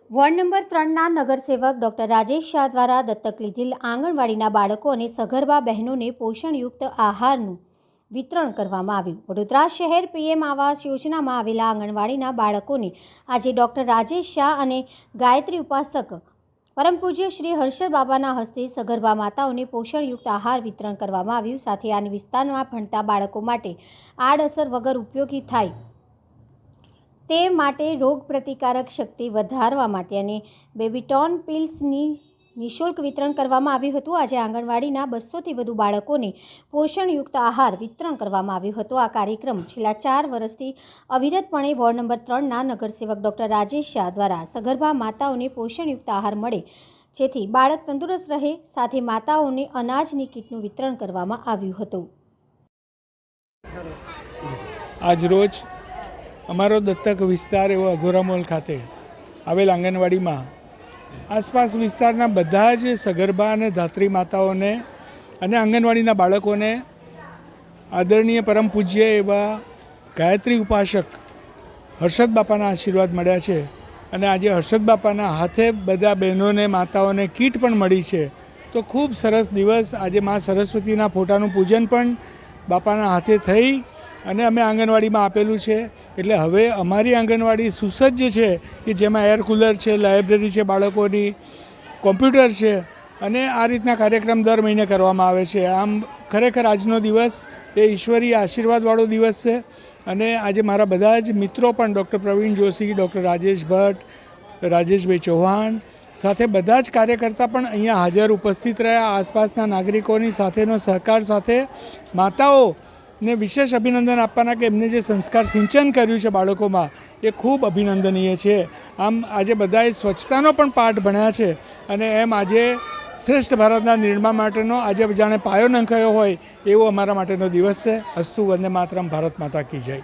Ward number 3ના નગરસેવક doctor Rajesh Shah દ્વારા દત્તક લીધેલ આંગણવાડીના બાળકો અને સગર્ભા બહેનોને પોષણયુક્ત આહારનું વિતરણ કરવામાં આવ્યું। વડોદરા શહેર પીએમ આવાસ યોજનામાં આવેલા આંગણવાડીના બાળકોને આજે ડોક્ટર રાજેશ શાહ અને ગાયત્રી ઉપાસક પરમ પૂજ્ય શ્રી હર્ષદ બાબાના હસ્તે સગર્ભા માતાઓને પોષણયુક્ત આહાર વિતરણ કરવામાં આવ્યું। સાથે આ વિસ્તારમાં ભણતા બાળકો માટે આડઅસર વગર ઉપયોગી થાય તે માટે રોગ પ્રતિકારક શક્તિ વધારવા માટે અને બેબીટોન પિલ્સની નિઃશુલ્ક વિતરણ કરવામાં આવ્યું હતું। આજે આંગણવાડીના 200થી વધુ બાળકોને પોષણયુક્ત આહાર વિતરણ કરવામાં આવ્યું હતું। આ કાર્યક્રમ છેલ્લા 4 વર્ષથી અવિરતપણે વોર્ડ નંબર 3ના નગરસેવક ડોક્ટર રાજેશ શાહ દ્વારા સગર્ભા માતાઓને પોષણયુક્ત આહાર મળે જેથી બાળક તંદુરસ્ત રહે, સાથે માતાઓને અનાજની કીટનું વિતરણ કરવામાં આવ્યું હતું। આજરોજ અમારો દત્તક વિસ્તાર એવો અઘોરા મોલ ખાતે આવેલ આંગણવાડીમાં આસપાસ વિસ્તારના બધા જ સગર્ભા અને ધાત્રી માતાઓને અને આંગણવાડીના બાળકોને આદરણીય પરમ પૂજ્ય એવા ગાયત્રી ઉપાસક હર્ષદ બાપાના આશીર્વાદ મળ્યા છે અને આજે હર્ષદ બાપાના હાથે બધા બહેનોને માતાઓને કીટ પણ મળી છે। તો ખૂબ સરસ દિવસ। આજે મા સરસ્વતીના ફોટાનું પૂજન પણ બાપાના હાથે થઈ અને અમે આંગણવાડીમાં આપેલું છે। એટલે હવે અમારી આંગણવાડી સુસજ્જ છે કે જેમાં એર કુલર છે, લાઇબ્રેરી છે, બાળકોની કોમ્પ્યુટર છે અને આ રીતના કાર્યક્રમ દર મહિને કરવામાં આવે છે। આમ ખરેખર આજનો દિવસ એ ઈશ્વરીય આશીર્વાદવાળો દિવસ છે અને આજે મારા બધા જ મિત્રો પણ ડૉક્ટર પ્રવીણ જોશી, ડૉક્ટર રાજેશ ભટ્ટ, રાજેશભાઈ ચૌહાણ સાથે બધા જ કાર્યકર્તા પણ અહીંયા હાજર ઉપસ્થિત રહ્યા। આસપાસના નાગરિકોની સાથેનો સહકાર સાથે માતાઓને વિશેષ અભિનંદન આપવાના કે એમને જે સંસ્કાર સિંચન કર્યું છે બાળકોમાં એ ખૂબ અભિનંદનીય છે। આમ આજે બધાએ સ્વચ્છતાનો પણ પાઠ ભણ્યા છે અને એમ આજે શ્રેષ્ઠ ભારતના નિર્માણ માટેનો આજે જાણે પાયો નંખાયો હોય એવો અમારા માટેનો દિવસ છે। અસ્તુ વંદે માતરમ, ભારત માતા કી જય।